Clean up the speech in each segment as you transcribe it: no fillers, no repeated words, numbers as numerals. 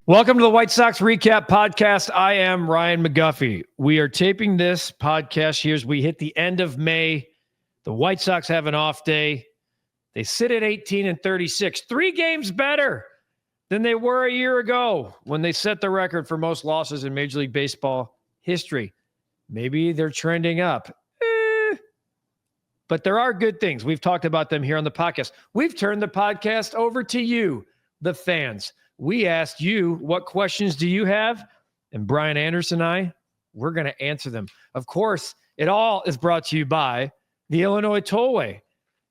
Welcome to the White Sox REKAP Podcast. I am Ryan McGuffey. We are taping this podcast here as we hit the end of May. The White Sox have an off day. They sit at 18-36, 3 games better than they were a year ago when they set the record for most losses in Major League Baseball history. Maybe they're trending up. But there are good things. We've talked about them here on the podcast. We've turned the podcast over to you, the fans. We asked you, what questions do you have? And Brian Anderson and we're going to answer them. Of course, it all is brought to you by the Illinois Tollway.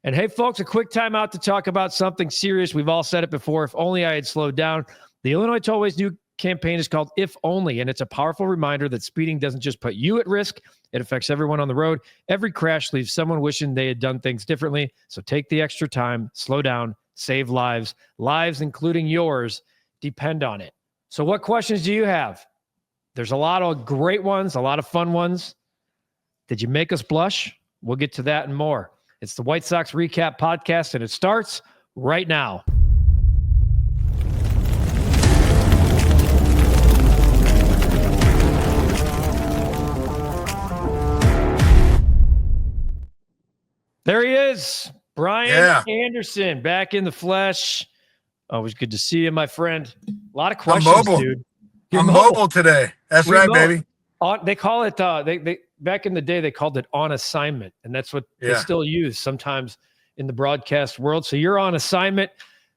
And hey, folks, a quick time out to talk about something serious. We've all said it before. If only I had slowed down. The Illinois Tollway's new campaign is called If Only, and it's a powerful reminder that speeding doesn't just put you at risk. It affects everyone on the road. Every crash leaves someone wishing they had done things differently. So take the extra time, slow down, save lives. Lives, including yours, depend on it. So what questions do you have? There's a lot of great ones, a lot of fun ones. Did you make us blush? We'll get to that and more. It's the White Sox REKAP Podcast, and it starts right now. There he is, Brian Anderson, back in the flesh. Always good to see you, my friend. A lot of questions, I'm mobile. dude. I'm mobile today. That's right, baby. They call it, they back in the day, they called it on assignment, and that's what they still use sometimes in the broadcast world. So you're on assignment.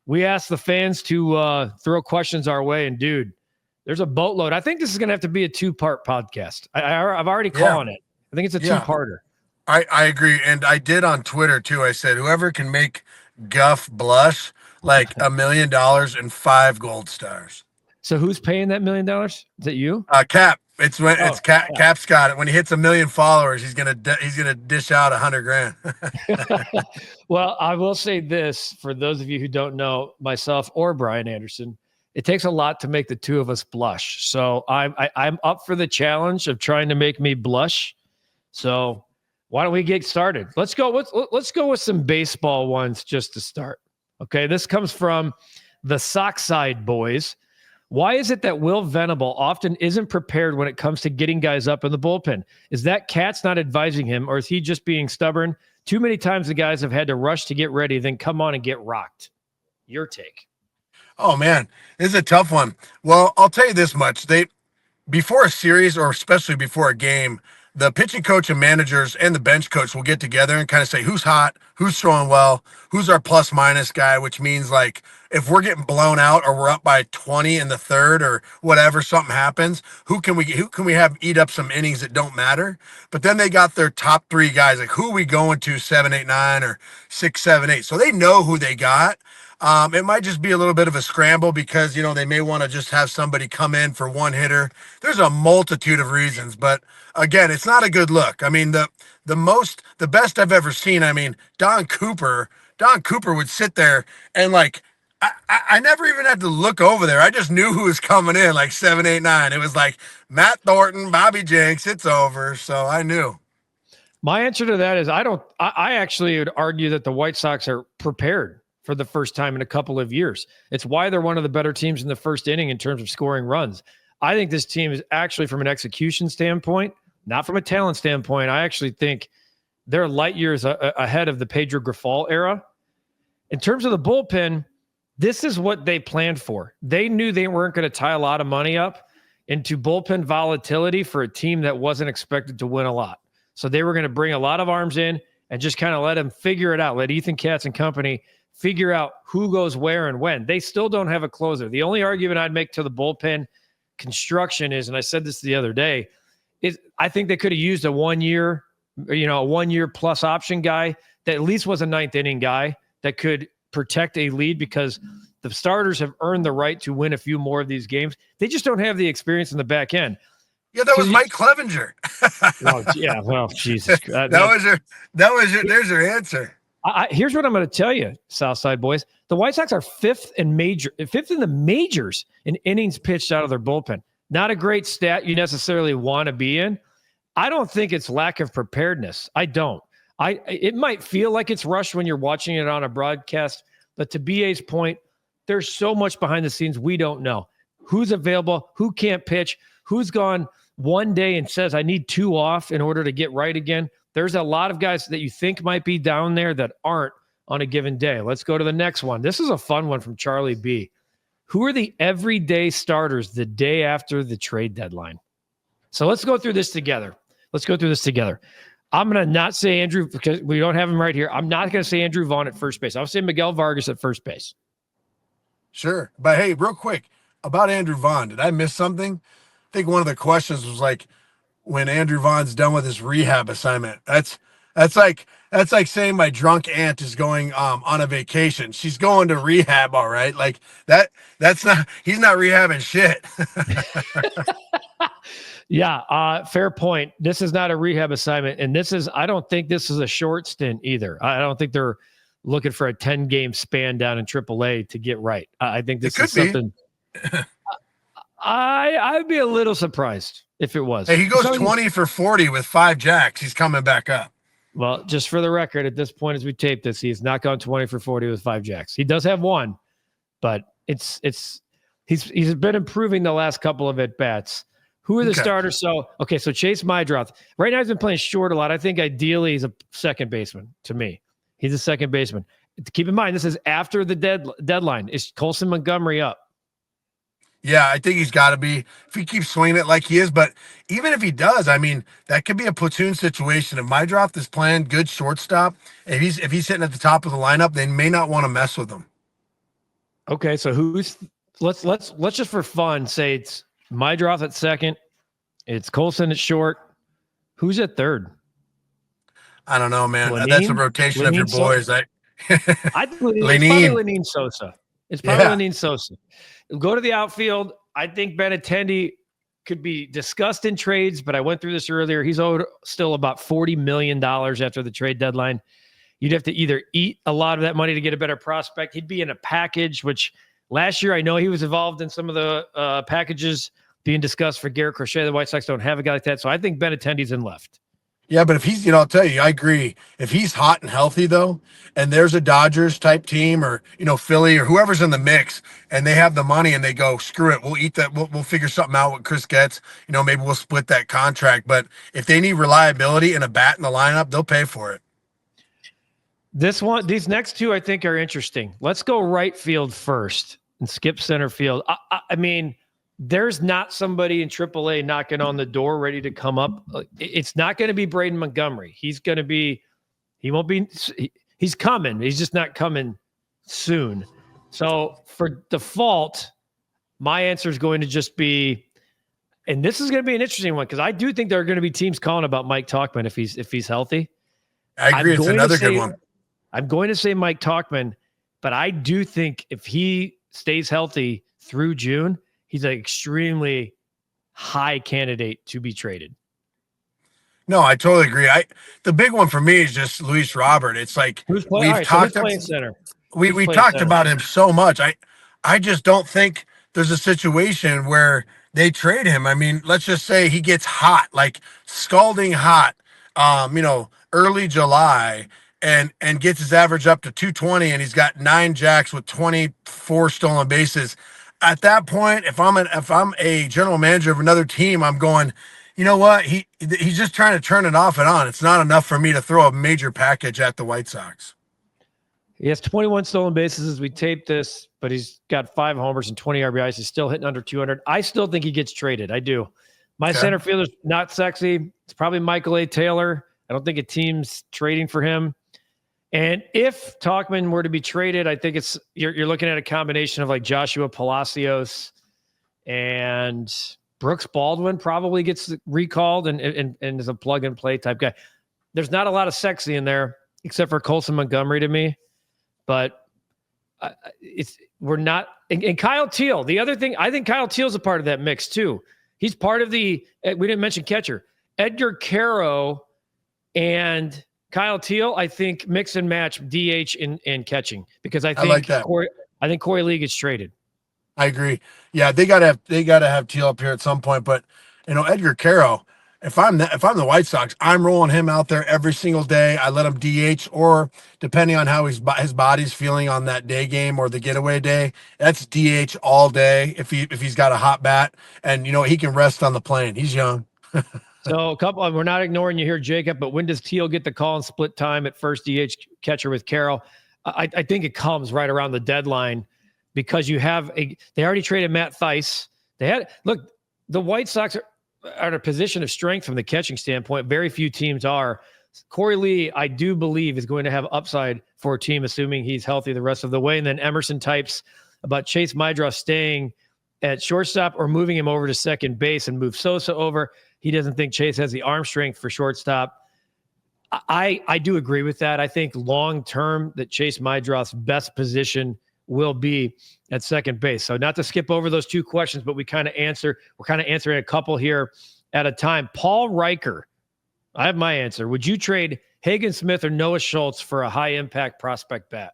We asked the fans to throw questions our way, and dude, there's a boatload. I think this is going to have to be a 2-part podcast. I've already calling it. I think it's a 2-parter. I agree, and I did on Twitter, too. I said, whoever can make Guff blush, like $1 million and 5 gold stars. So who's paying that $1 million? Is it you? Cap. It's Cap's got it. When he hits 1 million followers, he's gonna dish out $100,000. Well, I will say this for those of you who don't know, myself or Brian Anderson, it takes a lot to make the two of us blush. So I'm up for the challenge of trying to make me blush. So why don't we get started? Let's go with some baseball ones just to start. Okay, this comes from the Sockside Boys. Why is it that Will Venable often isn't prepared when it comes to getting guys up in the bullpen? Is that Katz not advising him, or is he just being stubborn? Too many times the guys have had to rush to get ready, then come on and get rocked. Your take. Oh, man, this is a tough one. Well, I'll tell you this much. Before a series, or especially before a game, the pitching coach and managers and the bench coach will get together and kind of say who's hot, who's throwing well, who's our plus minus guy, which means like if we're getting blown out or we're up by 20 in the third or whatever, something happens, who can we have eat up some innings that don't matter? But then they got their top 3 guys, like who are we going to 7, 8, 9 or 6, 7, 8. So they know who they got. It might just be a little bit of a scramble because, they may want to just have somebody come in for one hitter. There's a multitude of reasons, but again, it's not a good look. I mean, the best I've ever seen, Don Cooper would sit there and like, I never even had to look over there. I just knew who was coming in, like 7, 8, 9. It was like Matt Thornton, Bobby Jenks, it's over. So I knew. My answer to that is I actually would argue that the White Sox are prepared for the first time in a couple of years. It's why they're one of the better teams in the first inning in terms of scoring runs. I think this team is actually, from an execution standpoint, not from a talent standpoint, I actually think they're light years ahead of the Pedro Grifol era. In terms of the bullpen, this is what they planned for. They knew they weren't going to tie a lot of money up into bullpen volatility for a team that wasn't expected to win a lot. So they were going to bring a lot of arms in and just kind of let them figure it out. Let Ethan Katz and company figure out who goes where and when. They still don't have a closer. The only argument I'd make to the bullpen construction is, and I said this the other day, is I think they could have used a 1 year, a 1 year plus option guy that at least was a 9th inning guy that could protect a lead, because the starters have earned the right to win a few more of these games. They just don't have the experience in the back end. Yeah, that was Mike Clevenger. Well, Jesus. There's your answer. Here's what I'm going to tell you, Southside boys. The White Sox are fifth in the majors in innings pitched out of their bullpen. Not a great stat you necessarily want to be in. I don't think it's lack of preparedness. I don't. It might feel like it's rushed when you're watching it on a broadcast, but to BA's point, there's so much behind the scenes we don't know. who's available, who can't pitch, who's gone one day and says, I need 2 off in order to get right again. There's a lot of guys that you think might be down there that aren't on a given day. Let's go to the next one. This is a fun one from Charlie B. Who are the everyday starters the day after the trade deadline? So let's go through this together. I'm going to not say Andrew because we don't have him right here. I'm not going to say Andrew Vaughn at first base. I'll say Miguel Vargas at first base. Sure. But hey, real quick about Andrew Vaughn, did I miss something? I think one of the questions was like, when Andrew Vaughn's done with his rehab assignment. That's like saying my drunk aunt is going on a vacation. She's going to rehab, all right. Like that's not, he's not rehabbing shit. Yeah, fair point. This is not a rehab assignment, and I don't think this is a short stint either. I don't think they're looking for a 10-game span down in AAA to get right. I think this is something. I'd be a little surprised if it was. Hey, he goes 20 for 40 with 5 jacks. He's coming back up. Well, just for the record, at this point, as we tape this, he's not gone 20 for 40 with 5 jacks. He does have 1, but he's been improving the last couple of at bats. Who are the starters? So Chase Mydroth. Right now, he's been playing short a lot. I think ideally he's a second baseman to me. He's a second baseman. Keep in mind, this is after the deadline. Is Colson Montgomery up? Yeah, I think he's got to be if he keeps swinging it like he is. But even if he does, I mean, that could be a platoon situation. If Mydroth is playing good shortstop, if he's sitting at the top of the lineup, they may not want to mess with him. Okay, so let's just for fun say it's Mydroth at second, it's Colson at short. Who's at third? I don't know, man. That's a rotation of your boys. I think it's probably Lenine Sosa. It's probably Lenine Sosa. Go to the outfield. I think Benintendi could be discussed in trades, but I went through this earlier. He's owed still about $40 million after the trade deadline. You'd have to either eat a lot of that money to get a better prospect. He'd be in a package, which last year I know he was involved in some of the packages being discussed for Garrett Crochet. The White Sox don't have a guy like that, so I think Benintendi's in left. Yeah, but if he's, I'll tell you, I agree. If he's hot and healthy, though, and there's a Dodgers type team or, Philly or whoever's in the mix and they have the money and they go, screw it, we'll eat that. We'll figure something out what Chris gets. Maybe we'll split that contract. But if they need reliability and a bat in the lineup, they'll pay for it. These next two, I think, are interesting. Let's go right field first and skip center field. I mean, there's not somebody in AAA knocking on the door ready to come up. It's not going to be Braden Montgomery. He's coming. He's just not coming soon. So for default, my answer is going to just be, and this is going to be an interesting one because I do think there are going to be teams calling about Mike Tauchman if he's healthy. I agree. It's another good one. I'm going to say Mike Tauchman, but I do think if he stays healthy through June, he's an extremely high candidate to be traded. No, I totally agree. The big one for me is just Luis Robert. It's like we've talked about him so much. I just don't think there's a situation where they trade him. I mean, let's just say he gets hot, like scalding hot, early July and gets his average up to 220 and he's got 9 jacks with 24 stolen bases. At that point, if I'm a general manager of another team, I'm going, you know what? He's just trying to turn it off and on. It's not enough for me to throw a major package at the White Sox. He has 21 stolen bases as we tape this, but he's got 5 homers and 20 RBIs. He's still hitting under 200. I still think he gets traded. I do. My center fielder's not sexy. It's probably Michael A. Taylor. I don't think a team's trading for him. And if Tauchman were to be traded, I think you're looking at a combination of like Joshua Palacios and Brooks Baldwin probably gets recalled and is a plug and play type guy. There's not a lot of sexy in there except for Colson Montgomery to me, but we're not. And Kyle Teal, the other thing, I think Kyle Teal's a part of that mix too. He's part of we didn't mention catcher, Edgar Caro and Kyle Teal, I think mix and match DH and catching because I think Corey Lee gets traded. I agree. Yeah, they gotta have Teal up here at some point. But Edgar Caro, if I'm the White Sox, I'm rolling him out there every single day. I let him DH, or depending on how his body's feeling on that day game or the getaway day, that's DH all day. If he's got a hot bat, and he can rest on the plane. He's young. So we're not ignoring you here, Jacob, but when does Teal get the call and split time at first DH catcher with Carroll? I think it comes right around the deadline, because they already traded Matt Theis. The White Sox are in a position of strength from the catching standpoint. Very few teams are. Corey Lee, I do believe, is going to have upside for a team, assuming he's healthy the rest of the way. And then Emerson types about Chase Mydroth staying at shortstop or moving him over to second base and move Sosa over. He doesn't think Chase has the arm strength for shortstop. I do agree with that. I think long-term that Chase Mydroth's best position will be at second base. So not to skip over those two questions, but we're kind of answering a couple here at a time. Paul Riker, I have my answer. Would you trade Hagen Smith or Noah Schultz for a high-impact prospect bat?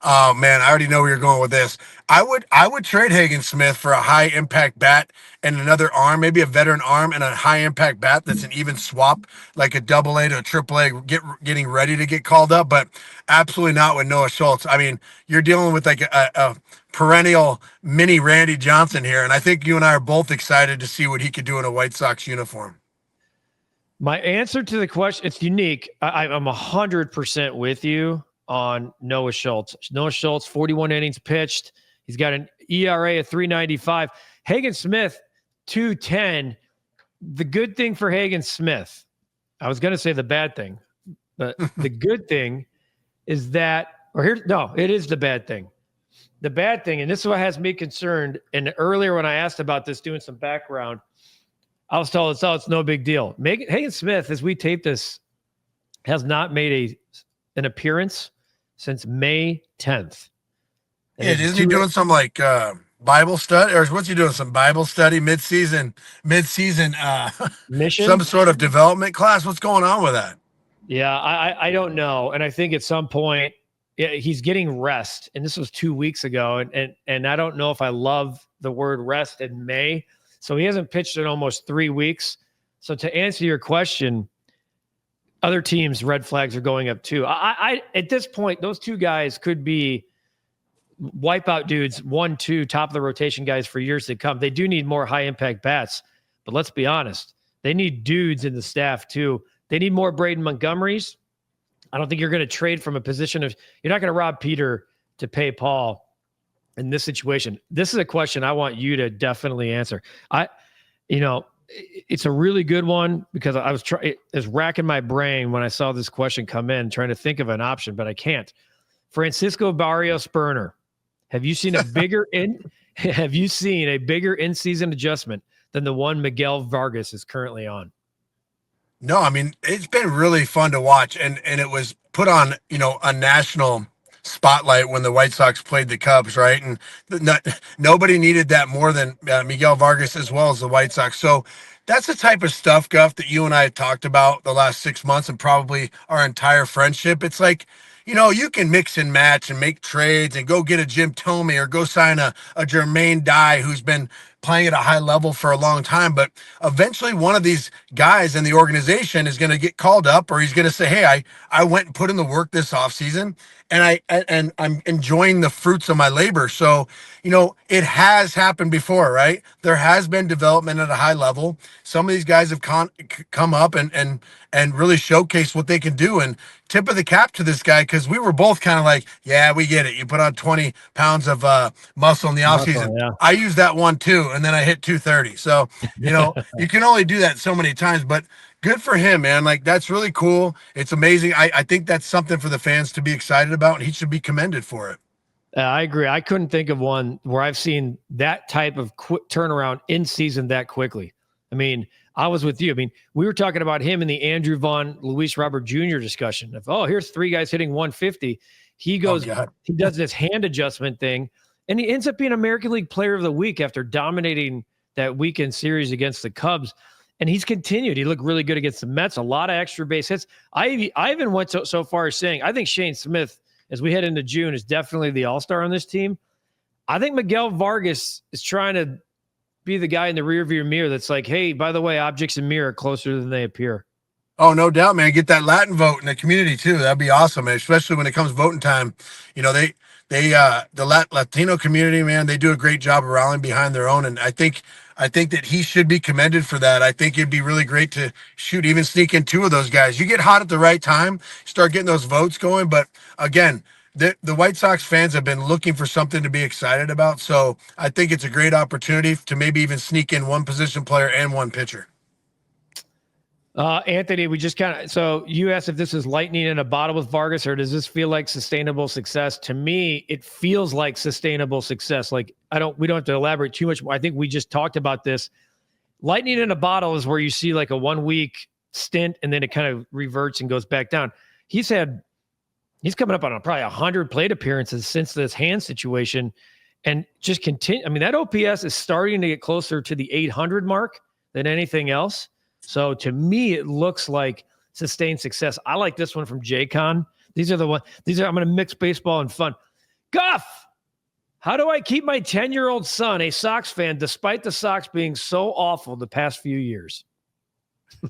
Oh man, I already know where you're going with this. I would trade Hagen Smith for a high impact bat and another arm, maybe a veteran arm and a high impact bat that's an even swap, like a AA to a AAA, getting ready to get called up. But absolutely not with Noah Schultz. I mean, you're dealing with like a perennial mini Randy Johnson here, and I think you and I are both excited to see what he could do in a White Sox uniform. My answer to the question, it's unique. I'm 100% with you on Noah Schultz. Noah Schultz, 41 innings pitched. He's got an ERA of 3.95. Hagen Smith, 2.10. The good thing for Hagen Smith, I was going to say the bad thing, but the good thing is that, it is the bad thing. The bad thing, and this is what has me concerned, and earlier when I asked about this, doing some background, I was told it's no big deal. Hagen Smith, as we tape this, has not made an appearance since May 10th. Yeah, isn't he doing some like Bible study, or what's he doing? Some Bible study mid-season mission, some sort of development class. What's going on with that? Yeah, I don't know, and I think at some point he's getting rest, and this was 2 weeks ago, and I don't know if I love the word rest in May. So he hasn't pitched in almost 3 weeks. So to answer your question, other teams' red flags are going up too. I at this point, those two guys could be wipeout dudes, 1-2, top of the rotation guys for years to come. They do need more high impact bats, but let's be honest, they need dudes in the staff too. They need more Braden Montgomerys. I don't think you're going to trade from a position of, you're not going to rob Peter to pay Paul in this situation. This is a question I want you to definitely answer. It's a really good one, because I was racking my brain when I saw this question come in, trying to think of an option, but I can't. Francisco Barrios Burner, have you seen a bigger in-season adjustment than the one Miguel Vargas is currently on? No, I mean, it's been really fun to watch, and it was put on, a national spotlight when the White Sox played the Cubs, right? And nobody needed that more than Miguel Vargas, as well as the White Sox. So that's the type of stuff, Guff, that you and I have talked about the last 6 months and probably our entire friendship. It's like, you can mix and match and make trades and go get a Jim Thome or go sign a Jermaine Dye who's been playing at a high level for a long time. But eventually one of these guys in the organization is going to get called up, or he's going to say, hey, I went and put in the work this offseason, and I'm enjoying the fruits of my labor. So, it has happened before, right? There has been development at a high level. Some of these guys have come up and really showcased what they can do. And tip of the cap to this guy, because we were both kind of like, yeah, we get it. You put on 20 pounds of muscle in the offseason. Yeah. I use that one too, and then I hit 230. So, you can only do that so many times, but good for him, man. Like, that's really cool. It's amazing. I think that's something for the fans to be excited about, and he should be commended for it. I agree. I couldn't think of one where I've seen that type of quick turnaround in season that quickly. I mean, I was with you. I mean, we were talking about him in the Andrew Vaughn, Luis Robert Jr. discussion of, here's 3 guys hitting 150. He goes, he does this hand adjustment thing, and he ends up being American League Player of the Week after dominating that weekend series against the Cubs. And he's continued. He looked really good against the Mets, a lot of extra base hits. I even went so far as saying, I think Shane Smith, as we head into June, is definitely the all-star on this team. I think Miguel Vargas is trying to be the guy in the rearview mirror that's like, hey, by the way, objects in mirror are closer than they appear. Oh, no doubt, man. Get that Latin vote in the community too. That'd be awesome, man. Especially when it comes voting time. You know, the Latino community, man, they do a great job of rallying behind their own. And I think that he should be commended for that. I think it'd be really great to even sneak in two of those guys. You get hot at the right time, start getting those votes going. But again, the White Sox fans have been looking for something to be excited about. So I think it's a great opportunity to maybe even sneak in one position player and one pitcher. Anthony, we just so you asked if this is lightning in a bottle with Vargas, or does this feel like sustainable success? To me, it feels like sustainable success. Like we don't have to elaborate too much more. I think we just talked about this. Lightning in a bottle is where you see like a 1 week stint and then it kind of reverts and goes back down. He's coming up on probably 100 plate appearances since this hand situation and just continue. I mean, that OPS is starting to get closer to the 800 mark than anything else. So to me, it looks like sustained success. I like this one from J-Con. I'm going to mix baseball and fun. Guff, how do I keep my 10-year-old son a Sox fan despite the Sox being so awful the past few years?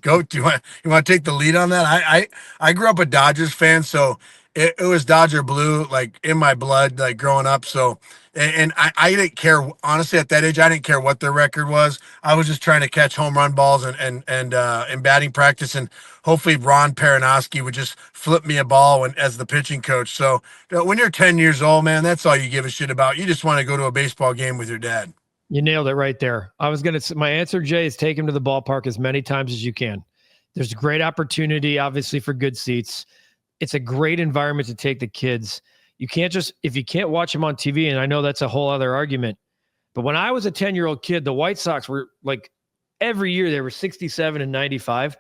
Do you want to take the lead on that? I grew up a Dodgers fan, so it was Dodger blue, like in my blood, like growing up. So, and I didn't care, honestly, at that age, I didn't care what their record was. I was just trying to catch home run balls and in batting practice. And hopefully Ron Peranowski would just flip me a ball as the pitching coach. So when you're 10 years old, man, that's all you give a shit about. You just want to go to a baseball game with your dad. You nailed it right there. My answer, Jay, is take him to the ballpark as many times as you can. There's a great opportunity, obviously, for good seats. It's a great environment to take the kids. You can't if you can't watch them on TV, and I know that's a whole other argument, but when I was a 10-year-old kid, the White Sox were like every year they were 67 and 95,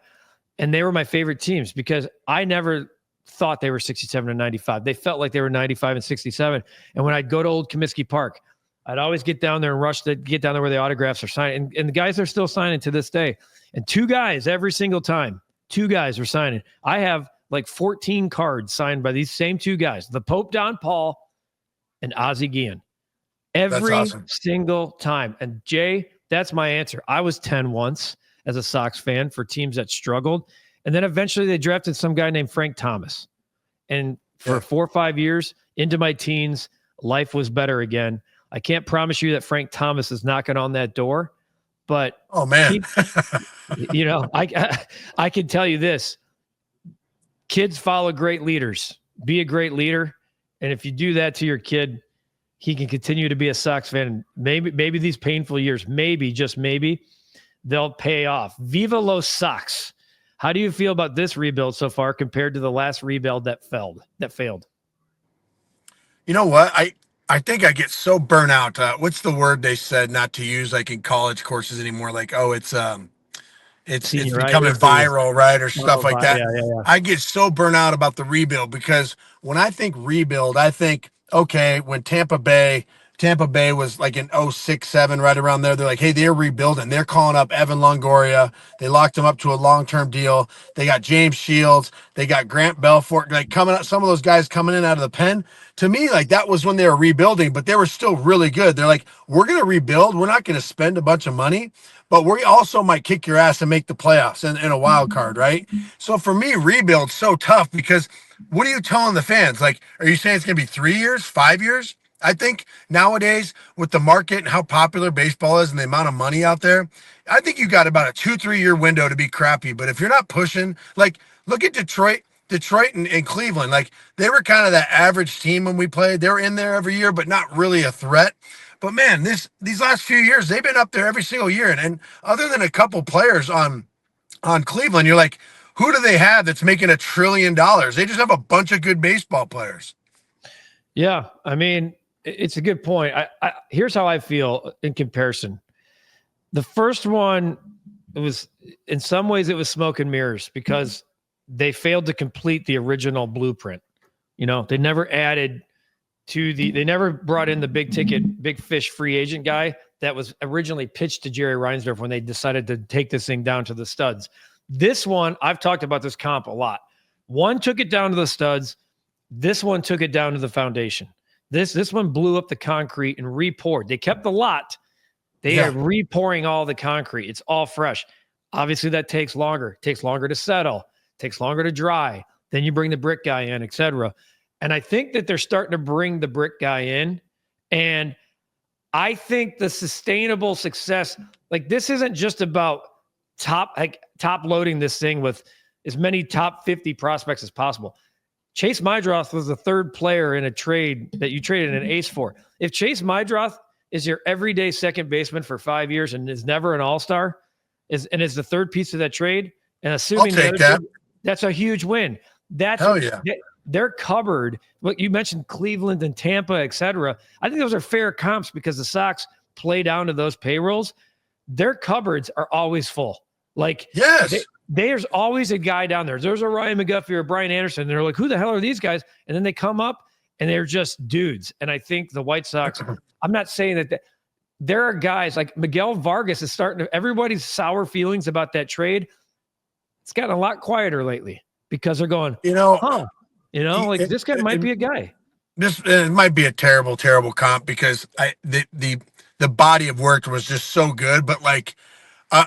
and they were my favorite teams because I never thought they were 67 and 95. They felt like they were 95 and 67. And when I'd go to Old Comiskey Park, I'd always get down there and rush to get down there where the autographs are signed. And the guys are still signing to this day. And two guys every single time, two guys are signing. I have like 14 cards signed by these same two guys, the Pope Don Paul and Ozzie Guillen. Every single time. And Jay, that's my answer. I was 10 once as a Sox fan for teams that struggled. And then eventually they drafted some guy named Frank Thomas. And for 4 or 5 years into my teens, life was better again. I can't promise you that Frank Thomas is knocking on that door, but oh man, I can tell you this. Kids follow great leaders. Be a great leader. And if you do that to your kid, he can continue to be a Sox fan. Maybe these painful years, maybe, just maybe, they'll pay off. Viva los Sox. How do you feel about this rebuild so far compared to the last rebuild that failed? You know what? I think I get so burnt out. What's the word they said not to use like in college courses anymore? Like, it's becoming viral, right? Or stuff like that. Yeah. I get so burnt out about the rebuild because when I think rebuild, I think, okay, when Tampa Bay was like in 06-07, right around there. They're like, hey, they're rebuilding. They're calling up Evan Longoria. They locked him up to a long-term deal. They got James Shields. They got Grant Belfort, like coming up, some of those guys coming in out of the pen. To me, like that was when they were rebuilding, but they were still really good. They're like, we're going to rebuild. We're not going to spend a bunch of money, but we also might kick your ass and make the playoffs in a wild card, right? So for me, rebuild's so tough because what are you telling the fans? Like, are you saying it's going to be 3 years, 5 years? I think nowadays with the market and how popular baseball is and the amount of money out there, I think you got about a 2-3 year window to be crappy. But if you're not pushing, like look at Detroit and Cleveland, like they were kind of that average team when we played. They were in there every year, but not really a threat. But man, these last few years, they've been up there every single year. And other than a couple players on Cleveland, you're like, who do they have that's making $1 trillion? They just have a bunch of good baseball players. Yeah. I mean, it's a good point. Here's how I feel in comparison. The first one, it was in some ways it was smoke and mirrors because they failed to complete the original blueprint. You know, they never added they never brought in the big ticket, big fish free agent guy that was originally pitched to Jerry Reinsdorf when they decided to take this thing down to the studs. This one, I've talked about this comp a lot. One took it down to the studs. This one took it down to the foundation. This one blew up the concrete and re-poured. They kept the lot, They are repouring all the concrete. It's all fresh. Obviously, that takes longer. It takes longer to settle. It takes longer to dry. Then you bring the brick guy in, et cetera. And I think that they're starting to bring the brick guy in. And I think the sustainable success, like this isn't just about top loading this thing with as many top 50 prospects as possible. Chase Meidroth was the third player in a trade that you traded an ace for. If Chase Meidroth is your everyday second baseman for 5 years and is never an all-star, is the third piece of that trade, and assuming that's a huge win. That's their cupboard. What you mentioned, Cleveland and Tampa, et cetera. I think those are fair comps because the Sox play down to those payrolls. Their cupboards are always full. Like, there's always a guy down there. There's a Ryan McGuffey or Brian Anderson. And they're like, who the hell are these guys? And then they come up and they're just dudes. And I think the White Sox, I'm not saying that there are guys like Miguel Vargas is starting to, everybody's sour feelings about that trade. It's gotten a lot quieter lately because they're going, this guy might be a guy. It might be a terrible, terrible comp because the body of work was just so good. But like,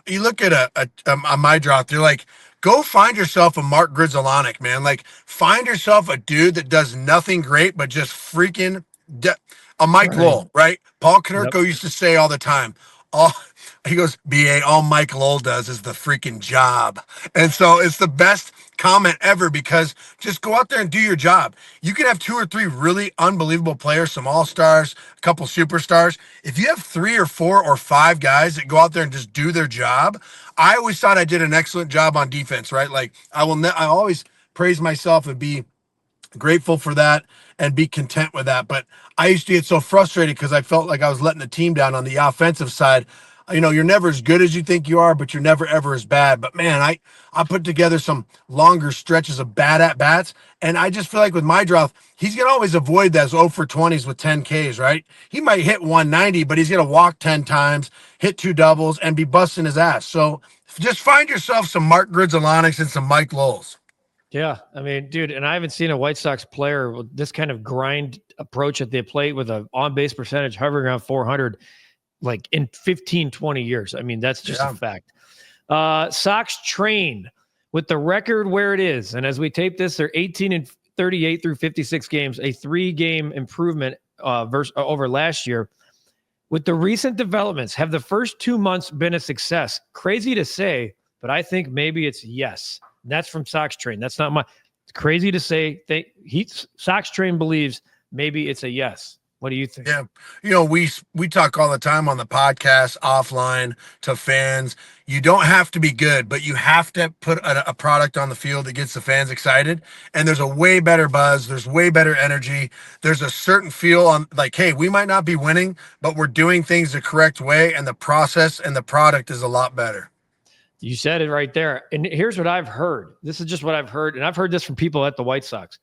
you look at a Meidroth, you're like, go find yourself a Mark Grizzolonic, man. Like, find yourself a dude that does nothing great, but just freaking a Mike Lowell, right? Paul Konerko used to say all the time, he goes, BA, all Mike Lowell does is the freaking job. And so it's the best comment ever because just go out there and do your job. You can have 2 or 3 really unbelievable players, some all-stars, a couple superstars. If you have 3 or 4 or 5 guys that go out there and just do their job, I always thought I did an excellent job on defense, right? Like I always praise myself and be grateful for that and be content with that. But I used to get so frustrated because I felt like I was letting the team down on the offensive side. You're never as good as you think you are, but you're never ever as bad. But man, I put together some longer stretches of bad at bats. And I just feel like with Meidroth, he's going to always avoid those 0 for 20s with 10 Ks, right? He might hit 190, but he's going to walk 10 times, hit 2 doubles, and be busting his ass. So just find yourself some Mark Grizzolonics and some Mike Lowells. Yeah, I mean, dude, and I haven't seen a White Sox player with this kind of grind approach at the plate with an on-base percentage hovering around 400 like in 15, 20 years. I mean, that's just a fact. Sox train with the record where it is. And as we tape this, they're 18-38 through 56 games, a 3-game improvement over last year. With the recent developments, have the first 2 months been a success? Crazy to say, but I think maybe it's yes. And that's from Sox Train. That's not it's crazy to say. Sox Train believes maybe it's a yes. What do you think? Yeah. We talk all the time on the podcast, offline to fans. You don't have to be good, but you have to put a product on the field that gets the fans excited. And there's a way better buzz. There's way better energy. There's a certain feel on like, hey, we might not be winning, but we're doing things the correct way. And the process and the product is a lot better. You said it right there. And here's what I've heard. This is just what I've heard. And I've heard this from people at the White Sox.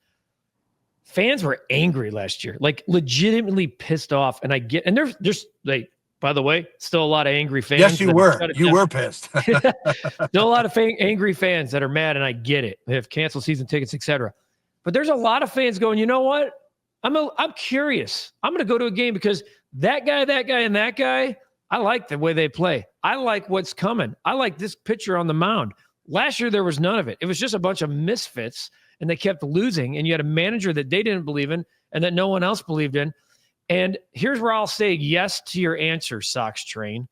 Fans were angry last year, like legitimately pissed off. And there's just like, by the way, still a lot of angry fans. Yes, you were. You were pissed. Still a lot of angry fans that are mad, and I get it. They have canceled season tickets, etc. But there's a lot of fans going, you know what? I'm curious. I'm going to go to a game because that guy, and that guy, I like the way they play. I like what's coming. I like this pitcher on the mound. Last year, there was none of it. It was just a bunch of misfits, and they kept losing, and you had a manager that they didn't believe in and that no one else believed in. And here's where I'll say yes to your answer, Sox Train.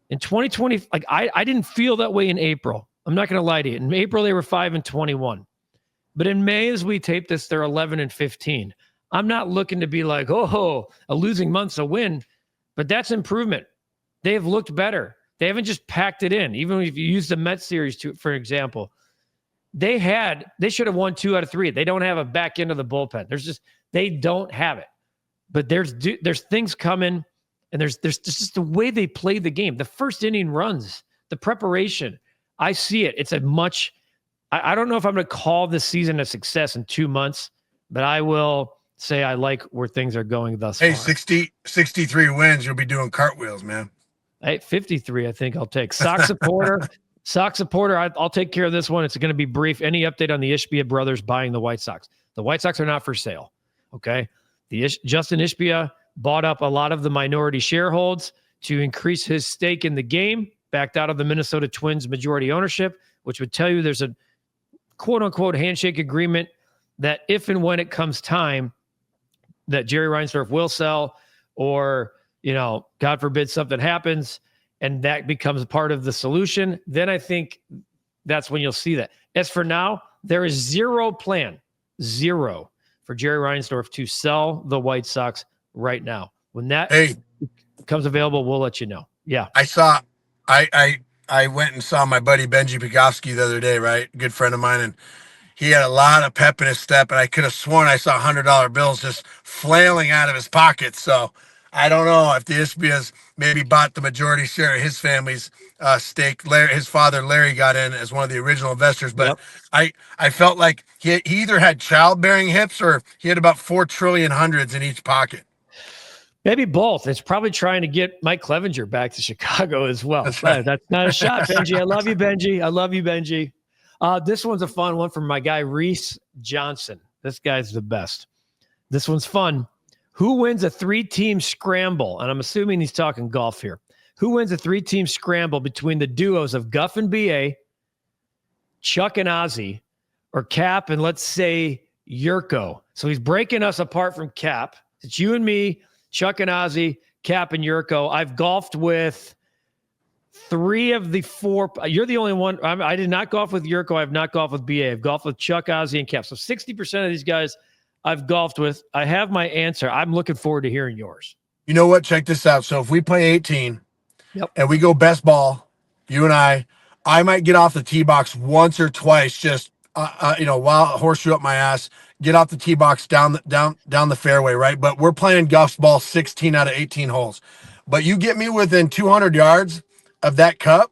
In 2020, like I didn't feel that way in April. I'm not going to lie to you. In April, they were 5-21. But in May, as we tape this, they're 11-15. I'm not looking to be like, a losing month's a win, but that's improvement. They have looked better. They haven't just packed it in. Even if you use the Mets series, for example, they should have won 2 out of 3. They don't have a back end of the bullpen. They don't have it. But there's things coming, and there's just the way they play the game. The first inning runs, the preparation. I see it. It's I don't know if I'm going to call this season a success in 2 months, but I will say I like where things are going thus far. Hey, 63 wins, you'll be doing cartwheels, man. Hey, 53, I think I'll take. Sox supporter, I'll take care of this one. It's going to be brief. Any update on the Ishbia brothers buying the White Sox? The White Sox are not for sale, okay? Justin Ishbia bought up a lot of the minority shareholds. to increase his stake in the game, backed out of the Minnesota Twins majority ownership, which would tell you there's a quote-unquote handshake agreement that if and when it comes time that Jerry Reinsdorf will sell, or, God forbid something happens and that becomes part of the solution, then I think that's when you'll see that. As for now, there is zero plan for Jerry Reinsdorf to sell the White Sox right now. When that becomes available, we'll let you know. Yeah. I went and saw my buddy Benji Pigovsky the other day, right? Good friend of mine. And he had a lot of pep in his step, and I could have sworn I saw $100 bills just flailing out of his pockets. So I don't know if the Ispias maybe bought the majority share of his family's stake. His father, Larry, got in as one of the original investors, but I felt like he either had childbearing hips or he had about 4 trillion hundreds in each pocket. Maybe both. It's probably trying to get Mike Clevenger back to Chicago as well. That's right. That's not a shot, Benji. I love you, Benji. This one's a fun one from my guy, Reese Johnson. This guy's the best. This one's fun. Who wins a 3-team scramble? And I'm assuming he's talking golf here. Who wins a 3-team scramble between the duos of Guff and BA, Chuck and Ozzie, or Cap and, let's say, Jurko? So he's breaking us apart from Cap. It's you and me, Chuck and Ozzie, Cap and Jurko. I've golfed with 3 of the 4. You're the only one. I did not golf with Jurko. I have not golfed with BA. I've golfed with Chuck, Ozzie, and Cap. So 60% of these guys I've golfed with. I have my answer. I'm looking forward to hearing yours. You know what? Check this out. So if we play 18 and we go best ball, you and I might get off the tee box once or twice, just, while horseshoe up my ass, get off the tee box down the fairway, right? But we're playing Guff's ball 16 out of 18 holes. But you get me within 200 yards of that cup,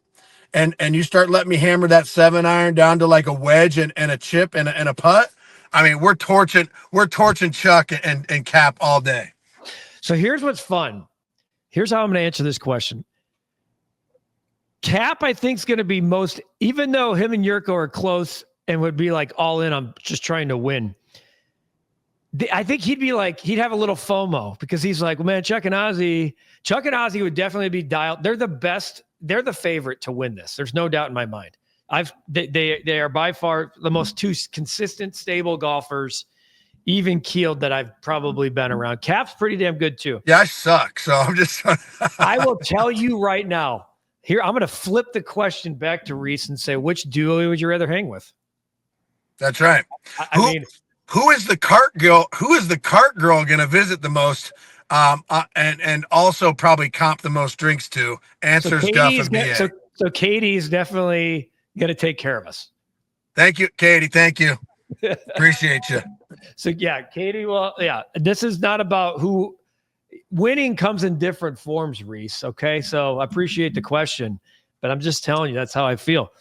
and you start letting me hammer that 7-iron down to like a wedge and a chip and a putt. I mean, we're torching Chuck and Cap all day. So here's what's fun. Here's how I'm going to answer this question. Cap, I think, is going to be most, even though him and Jurko are close and would be like all in, I'm just trying to win. I think he'd have a little FOMO because he's like, well, man, Chuck and Ozzie would definitely be dialed. They're the best. They're the favorite to win this. There's no doubt in my mind. They are by far the most 2 consistent, stable golfers, even keeled, that I've probably been around. Cap's pretty damn good too. Yeah, I suck. So I'm just. I will tell you right now. Here, I'm going to flip the question back to Reese and say, which duo would you rather hang with? That's right. I mean, who is the cart girl? Who is the cart girl going to visit the most? And also probably comp the most drinks to. Answers Guff and BA. So Katie's definitely going to take care of us. Thank you, Katie. Thank you. Appreciate you. So yeah, Katie. Well, yeah. This is not about who. Winning comes in different forms, Reese. Okay, so I appreciate the question, but I'm just telling you that's how I feel.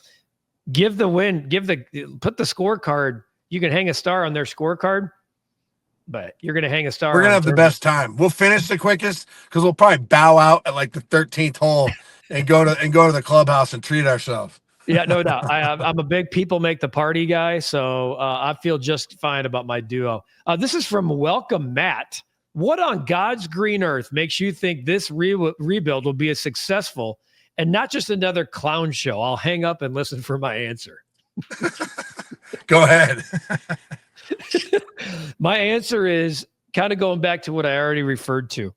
Put the scorecard. You can hang a star on their scorecard, but you're going to hang a star. We're going to have the best time. We'll finish the quickest because we'll probably bow out at like the 13th hole and go to the clubhouse and treat ourselves. Yeah, no doubt. I'm a big people make the party guy, so I feel just fine about my duo. This is from Welcome Matt. What on God's green earth makes you think this rebuild will be as successful and not just another clown show? I'll hang up and listen for my answer. Go ahead. My answer is kind of going back to what I already referred to.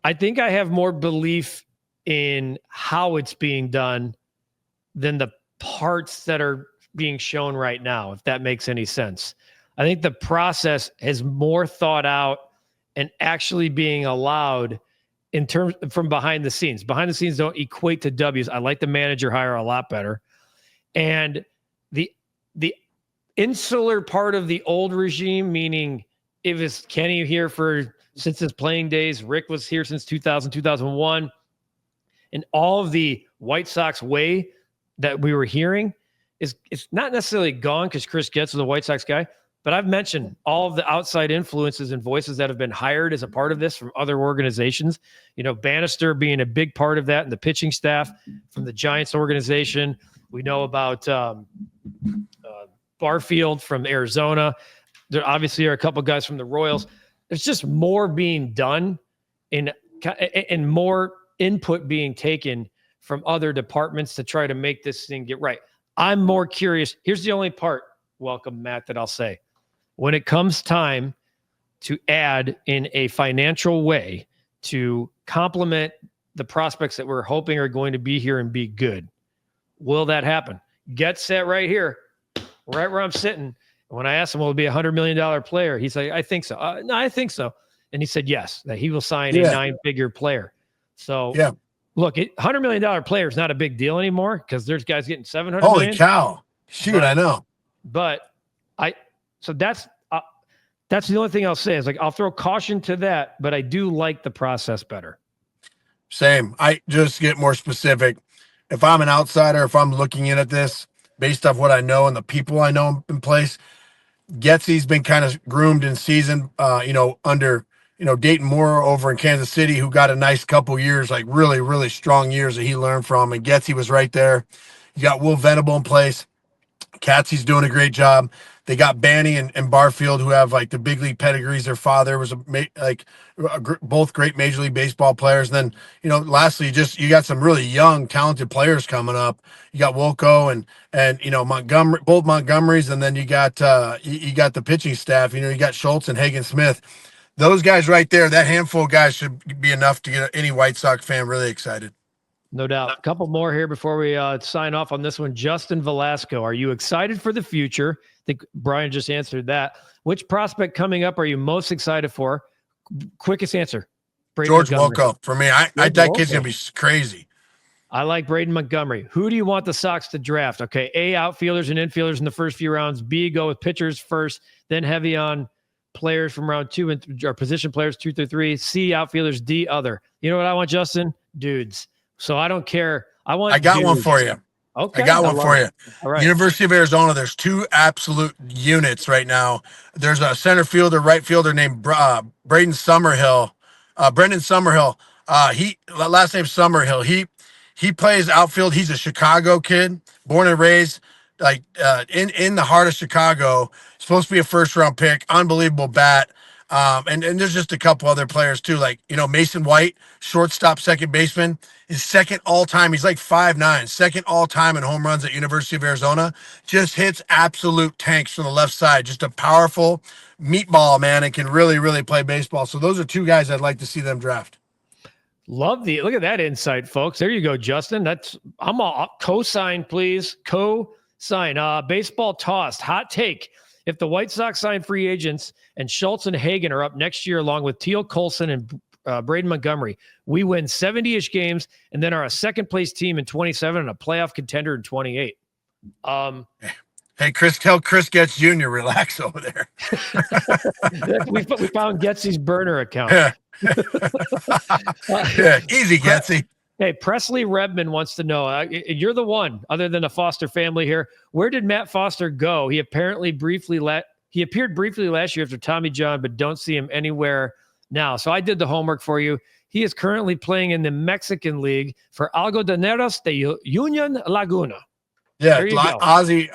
I think I have more belief in how it's being done than the parts that are being shown right now, if that makes any sense. I think the process is more thought out and actually being allowed in terms from behind the scenes. Behind the scenes don't equate to W's. I like the manager hire a lot better. And the insular part of the old regime, meaning it was Kenny here since his playing days, Rick was here since 2000, 2001, and all of the White Sox way that we were hearing it's not necessarily gone because Chris Getz was a White Sox guy, but I've mentioned all of the outside influences and voices that have been hired as a part of this from other organizations. Bannister being a big part of that, and the pitching staff from the Giants organization. We know about Barfield from Arizona. There obviously are a couple guys from the Royals. There's just more being done and more input being taken from other departments to try to make this thing get right. I'm more curious. Here's the only part, welcome, Matt, that I'll say. When it comes time to add in a financial way to complement the prospects that we're hoping are going to be here and be good, will that happen? Get set right here, right where I'm sitting. When I asked him, will it be $100 million player? He's like, I think so. No, I think so. And he said, yes, that he will sign a 9-figure player. So look, $100 million player is not a big deal anymore because there's guys getting $700 Holy million. cow. Shoot, I know. But so that's the only thing I'll say is like, I'll throw caution to that, but I do like the process better. Same. I just get more specific. If I'm an outsider, if I'm looking in at this based off what I know and the people I know in place, Getsy's been kind of groomed in season, under, Dayton Moore over in Kansas City, who got a nice couple years, like really, really strong years that he learned from. And Getsy was right there. You got Will Venable in place. Katsy's doing a great job. They got Banny and Barfield, who have like the big league pedigrees. Their father was both great Major League Baseball players. And then, lastly, you got some really young, talented players coming up. You got Wilco and Montgomery, both Montgomerys, and then you got the pitching staff. You got Schultz and Hagen Smith. Those guys right there, that handful of guys should be enough to get any White Sox fan really excited. No doubt. A couple more here before we sign off on this one. Justin Velasco, are you excited for the future? I think Brian just answered that. Which prospect coming up are you most excited for? Quickest answer. George Wilco for me. That kid's going to be crazy. I like Braden Montgomery. Who do you want the Sox to draft? Okay, A, outfielders and infielders in the first few rounds. B, go with pitchers first, then heavy on players from round 2 or position players 2 through 3. C, outfielders. D, other. You know what I want, Justin? Dudes. So I don't care. I got one for you. Okay. I got one for you. All right. University of Arizona, there's 2 absolute units right now. There's a center fielder, right fielder named Brendan Summerhill. Last name Summerhill. He plays outfield. He's a Chicago kid, born and raised in the heart of Chicago. Supposed to be a first-round pick. Unbelievable bat. And there's just a couple other players too, like, Mason White, shortstop, second baseman, is second all time. He's like 5'9", second all time in home runs at University of Arizona. Just hits absolute tanks from the left side. Just a powerful meatball, man, and can really, really play baseball. So those are 2 guys I'd like to see them draft. Look at that insight, folks. There you go, Justin. I'm all co-sign, please. Co-sign. Baseball tossed. Hot take. If the White Sox sign free agents and Schultz and Hagen are up next year, along with Teal Colson and Braden Montgomery, we win 70-ish games and then are a second-place team in 27 and a playoff contender in 28. Hey, Chris, tell Chris Getz Jr. relax over there. we found Getsy's burner account. Yeah, easy, Getsy. Hey, Presley Redman wants to know, you're the one, other than a Foster family here. Where did Matt Foster go? He appeared briefly last year after Tommy John, but don't see him anywhere now. So I did the homework for you. He is currently playing in the Mexican League for Algodoneros de Union Laguna. Yeah, Ozzie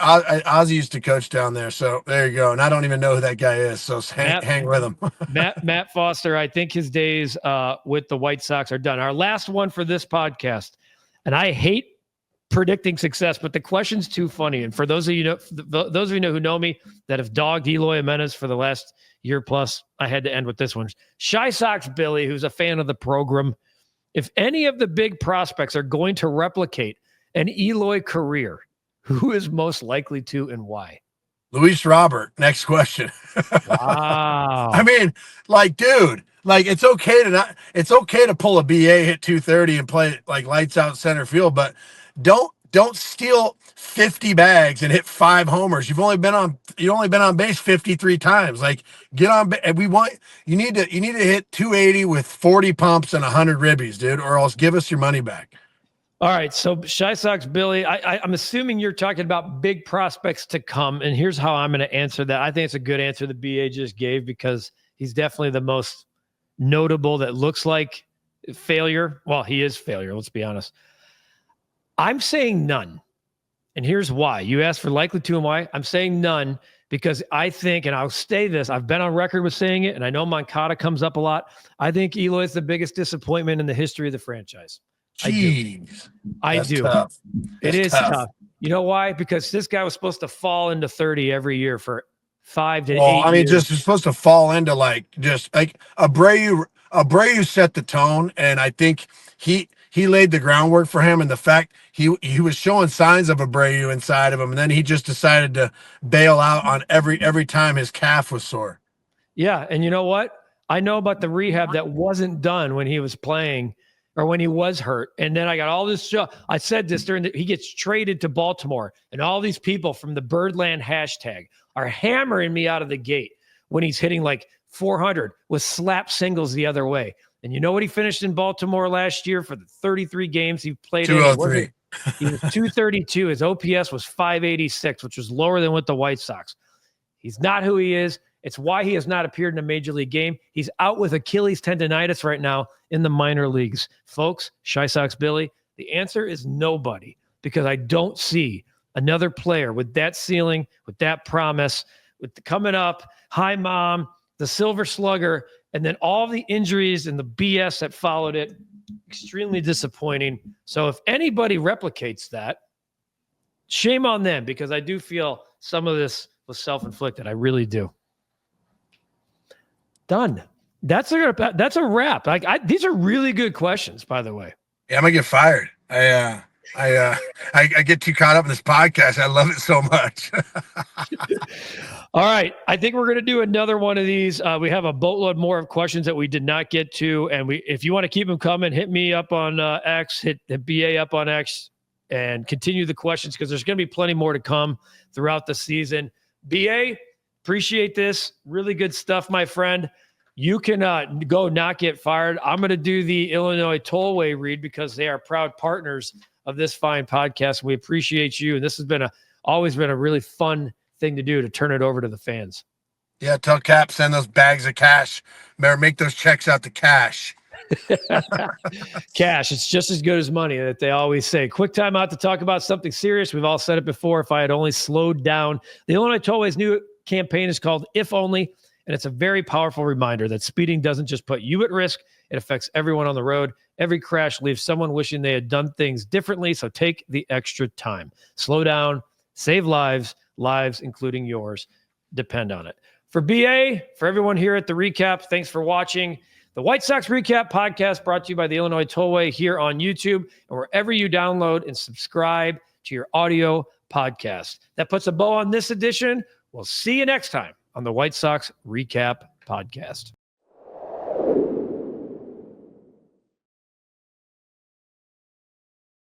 used to coach down there, so there you go. And I don't even know who that guy is, so hang with him. Matt Foster, I think his days with the White Sox are done. Our last one for this podcast, and I hate predicting success, but the question's too funny. And for those of you who know me that have dogged Eloy Jimenez for the last year plus, I had to end with this one. Shy Sox Billy, who's a fan of the program, if any of the big prospects are going to replicate an Eloy career, who is most likely to and why? Luis Robert. Next question. Wow. I mean, dude, it's okay to pull a BA, hit 230 and play like lights out center field, but don't steal 50 bags and hit 5 homers. You've only been on base 53 times. Get on. You need to hit 280 with 40 pumps and 100 ribbies, dude, or else give us your money back. All right, so Shy Sox Billy, I'm assuming you're talking about big prospects to come, and here's how I'm going to answer that. I think it's a good answer the BA just gave because he's definitely the most notable that looks like failure. Well, he is failure, let's be honest. I'm saying none, and here's why. You asked for likely to and why. I'm saying none because I think, and I'll say this, I've been on record with saying it, and I know Moncada comes up a lot. I think Eloy is the biggest disappointment in the history of the franchise. Jeez. I do. Tough. It is tough. You know why? Because this guy was supposed to fall into 30 every year for 5 to 8 years. I mean, just supposed to fall into like Abreu set the tone, and I think he laid the groundwork for him, and the fact he was showing signs of Abreu inside of him, and then he just decided to bail out on every time his calf was sore. Yeah, and you know what? I know about the rehab that wasn't done when he was playing or when he was hurt. And then I got all this stuff. I said this he gets traded to Baltimore, and all these people from the Birdland hashtag are hammering me out of the gate when he's hitting like 400 with slap singles the other way. And you know what he finished in Baltimore last year for the 33 games he played? 203. He was 232. His OPS was 586, which was lower than with the White Sox. He's not who he is. It's why he has not appeared in a major league game. He's out with Achilles tendonitis right now in the minor leagues. Folks, Shy Sox Billy, the answer is nobody, because I don't see another player with that ceiling, with that promise, with the coming up, hi mom, the silver slugger, and then all the injuries and the BS that followed it. Extremely disappointing. So if anybody replicates that, shame on them, because I do feel some of this was self-inflicted. I really do. Done. That's a wrap. These are really good questions, by the way. Yeah, I'm gonna get fired. I get too caught up in this podcast. I love it so much. All right. I think we're going to do another one of these. We have a boatload more of questions that we did not get to. And if you want to keep them coming, hit me up on X, hit BA up on X, and continue the questions, because there's going to be plenty more to come throughout the season. BA, appreciate this. Really good stuff, my friend. You can go not get fired. I'm going to do the Illinois Tollway read, because they are proud partners of this fine podcast. We appreciate you. And this has been always been a really fun thing to do, to turn it over to the fans. Yeah, tell Cap, send those bags of cash. Better make those checks out to cash. Cash, it's just as good as money, that they always say. Quick time out to talk about something serious. We've all said it before. If I had only slowed down. The Illinois Tollway's new campaign is called If Only, and it's a very powerful reminder that speeding doesn't just put you at risk. It affects everyone on the road. Every crash leaves someone wishing they had done things differently. So take the extra time. Slow down, save lives, including yours, depend on it. For BA, for everyone here at the Recap, thanks for watching. The White Sox Recap Podcast, brought to you by the Illinois Tollway, here on YouTube and wherever you download and subscribe to your audio podcast. That puts a bow on this edition. We'll see you next time on the White Sox Recap Podcast.